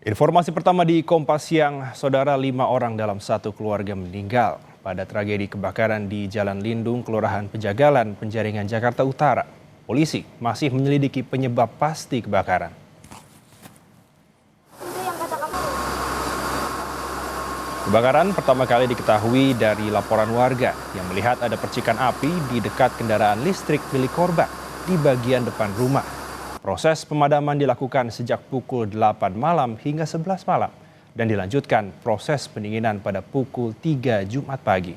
Informasi pertama di Kompas Siang, saudara 5 orang dalam satu keluarga meninggal pada tragedi kebakaran di Jalan Lindung, Kelurahan Pejagalan, Penjaringan, Jakarta Utara. Polisi masih menyelidiki penyebab pasti kebakaran. Kebakaran pertama kali diketahui dari laporan warga yang melihat ada percikan api di dekat kendaraan listrik milik korban di bagian depan rumah. Proses pemadaman dilakukan sejak pukul 8 malam hingga 11 malam dan dilanjutkan proses pendinginan pada pukul 3 Jumat pagi.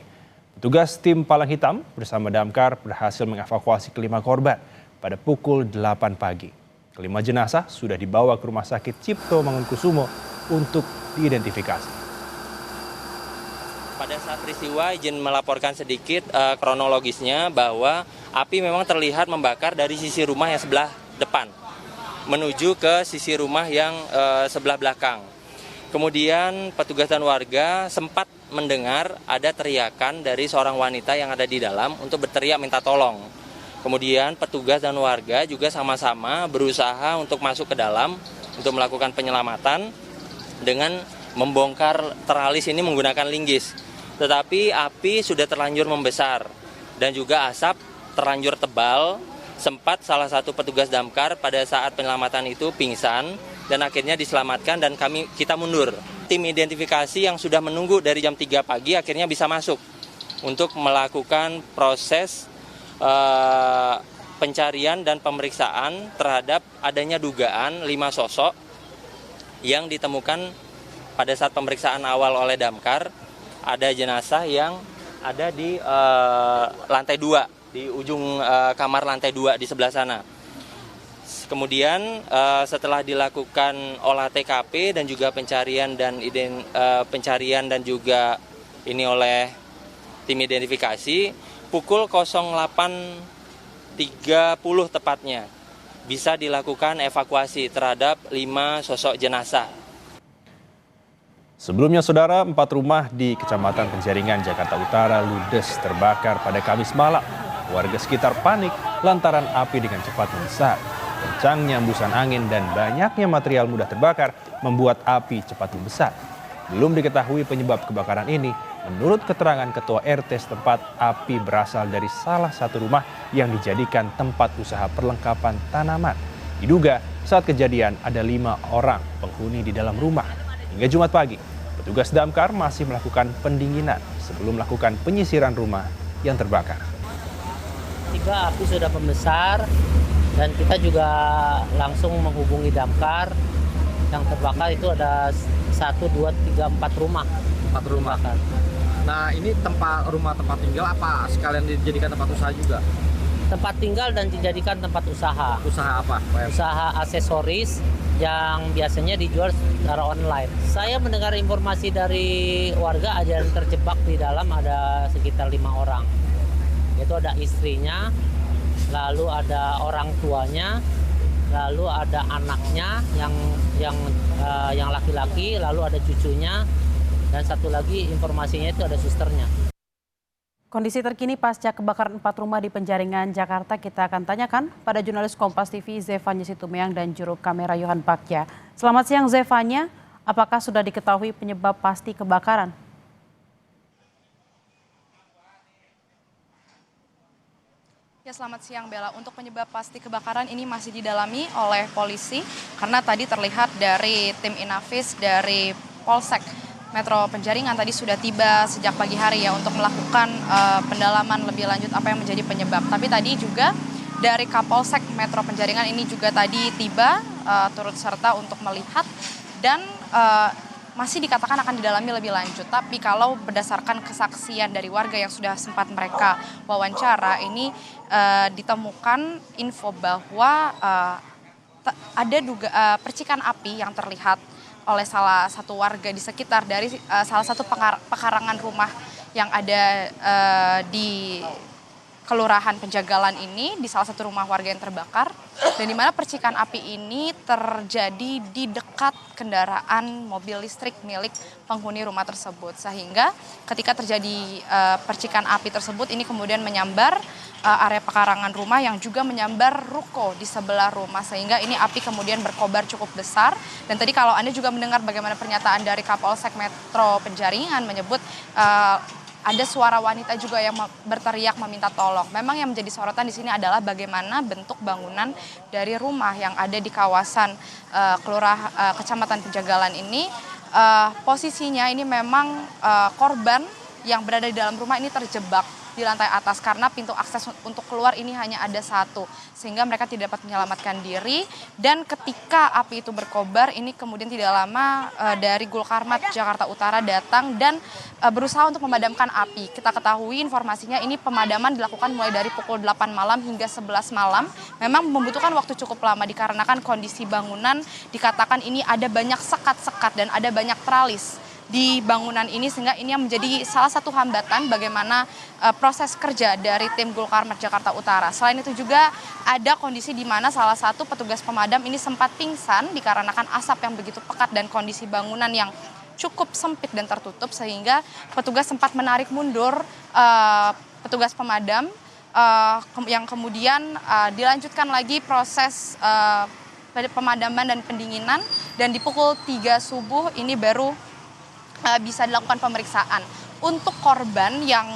Petugas tim Palang Hitam bersama damkar berhasil mengevakuasi kelima korban pada pukul 8 pagi. Kelima jenazah sudah dibawa ke Rumah Sakit Cipto Mangunkusumo untuk diidentifikasi. Pada saat peristiwa, izin melaporkan sedikit kronologisnya bahwa api memang terlihat membakar dari sisi rumah yang sebelah depan menuju ke sisi rumah yang sebelah belakang. Kemudian petugas dan warga sempat mendengar ada teriakan dari seorang wanita yang ada di dalam untuk berteriak minta tolong. Kemudian petugas dan warga juga sama-sama berusaha untuk masuk ke dalam untuk melakukan penyelamatan dengan membongkar teralis ini menggunakan linggis. Tetapi api sudah terlanjur membesar dan juga asap terlanjur tebal. Sempat salah satu petugas damkar pada saat penyelamatan itu pingsan dan akhirnya diselamatkan dan kita mundur. Tim identifikasi yang sudah menunggu dari jam 3 pagi akhirnya bisa masuk untuk melakukan proses pencarian dan pemeriksaan terhadap adanya dugaan 5 sosok yang ditemukan pada saat pemeriksaan awal oleh damkar. Ada jenazah yang ada di lantai 2. Di ujung kamar lantai 2 di sebelah sana. Kemudian setelah dilakukan olah TKP dan juga pencarian dan juga ini oleh tim identifikasi, pukul 08.30 tepatnya bisa dilakukan evakuasi terhadap 5 sosok jenazah. Sebelumnya, saudara, 4 rumah di Kecamatan Penjaringan, Jakarta Utara ludes terbakar pada Kamis malam. Warga sekitar panik lantaran api dengan cepat membesar. Kencangnya hembusan angin dan banyaknya material mudah terbakar membuat api cepat membesar. Belum diketahui penyebab kebakaran ini. Menurut keterangan Ketua RT setempat, api berasal dari salah satu rumah yang dijadikan tempat usaha perlengkapan tanaman. Diduga saat kejadian ada 5 orang penghuni di dalam rumah. Hingga Jumat pagi, petugas damkar masih melakukan pendinginan sebelum melakukan penyisiran rumah yang terbakar. 3 api sudah membesar dan kita juga langsung menghubungi damkar. Yang terbakar itu ada 1, 2, 3, 4 rumah. 4 rumah. Terbakar. Nah, ini tempat tinggal apa sekalian dijadikan tempat usaha juga? Tempat tinggal dan dijadikan tempat usaha. Usaha apa? Usaha aksesoris yang biasanya dijual secara online. Saya mendengar informasi dari warga ada yang terjebak di dalam, ada sekitar 5 orang. Itu ada istrinya, lalu ada orang tuanya, lalu ada anaknya yang laki-laki, lalu ada cucunya, dan satu lagi informasinya itu ada susternya. Kondisi terkini pasca kebakaran 4 rumah di Penjaringan, Jakarta kita akan tanyakan pada jurnalis Kompas TV Zefanya Situmeang dan juru kamera Yohan Bagja. Selamat siang Zefanya, apakah sudah diketahui penyebab pasti kebakaran? Ya, selamat siang Bella. Untuk penyebab pasti kebakaran ini masih didalami oleh polisi karena tadi terlihat dari tim Inavis dari Polsek Metro Penjaringan tadi sudah tiba sejak pagi hari ya untuk melakukan pendalaman lebih lanjut apa yang menjadi penyebab. Tapi tadi juga dari Kapolsek Metro Penjaringan ini juga tadi tiba turut serta untuk melihat dan masih dikatakan akan didalami lebih lanjut. Tapi kalau berdasarkan kesaksian dari warga yang sudah sempat mereka wawancara ini ditemukan info bahwa ada percikan api yang terlihat oleh salah satu warga di sekitar dari salah satu pekarangan rumah yang ada di Kelurahan Pejagalan ini, di salah satu rumah warga yang terbakar. dan di mana percikan api ini terjadi di dekat kendaraan mobil listrik milik penghuni rumah tersebut, sehingga ketika terjadi percikan api tersebut ini kemudian menyambar area pekarangan rumah yang juga menyambar ruko di sebelah rumah, sehingga ini api kemudian berkobar cukup besar. Dan tadi kalau Anda juga mendengar bagaimana pernyataan dari Kapolsek Metro Penjaringan menyebut ada suara wanita juga yang berteriak meminta tolong. Memang yang menjadi sorotan di sini adalah bagaimana bentuk bangunan dari rumah yang ada di kawasan Kecamatan Pejagalan ini. Posisinya ini memang korban yang berada di dalam rumah ini terjebak di lantai atas karena pintu akses untuk keluar ini hanya ada satu, sehingga mereka tidak dapat menyelamatkan diri. Dan ketika api itu berkobar, ini kemudian tidak lama dari Gulkarmat Jakarta Utara datang dan berusaha untuk memadamkan api. Kita ketahui informasinya ini pemadaman dilakukan mulai dari pukul 8 malam hingga 11 malam. Memang membutuhkan waktu cukup lama dikarenakan kondisi bangunan dikatakan ini ada banyak sekat-sekat dan ada banyak tralis di bangunan ini, sehingga ini yang menjadi salah satu hambatan bagaimana proses kerja dari tim Gulkarmat Jakarta Utara. Selain itu juga ada kondisi di mana salah satu petugas pemadam ini sempat pingsan dikarenakan asap yang begitu pekat dan kondisi bangunan yang cukup sempit dan tertutup, sehingga petugas sempat menarik mundur petugas pemadam yang kemudian dilanjutkan lagi proses pemadaman dan pendinginan, dan di pukul 3 subuh ini baru bisa dilakukan pemeriksaan. Untuk korban yang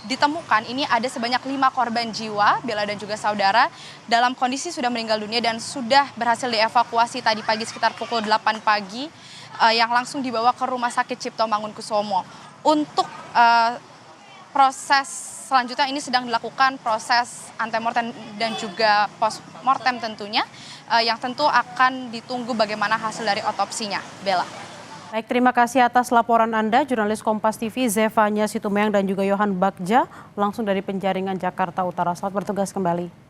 ditemukan ini ada sebanyak 5 korban jiwa, Bella dan juga saudara, dalam kondisi sudah meninggal dunia dan sudah berhasil dievakuasi tadi pagi sekitar pukul 8 pagi yang langsung dibawa ke Rumah Sakit Cipto Mangunkusumo. Untuk proses selanjutnya ini sedang dilakukan proses antemortem dan juga postmortem tentunya, yang tentu akan ditunggu bagaimana hasil dari otopsinya. Bella. Baik, terima kasih atas laporan Anda, jurnalis Kompas TV Zefanya Situmorang dan juga Yohan Bagja, langsung dari Penjaringan, Jakarta Utara. Selamat bertugas kembali.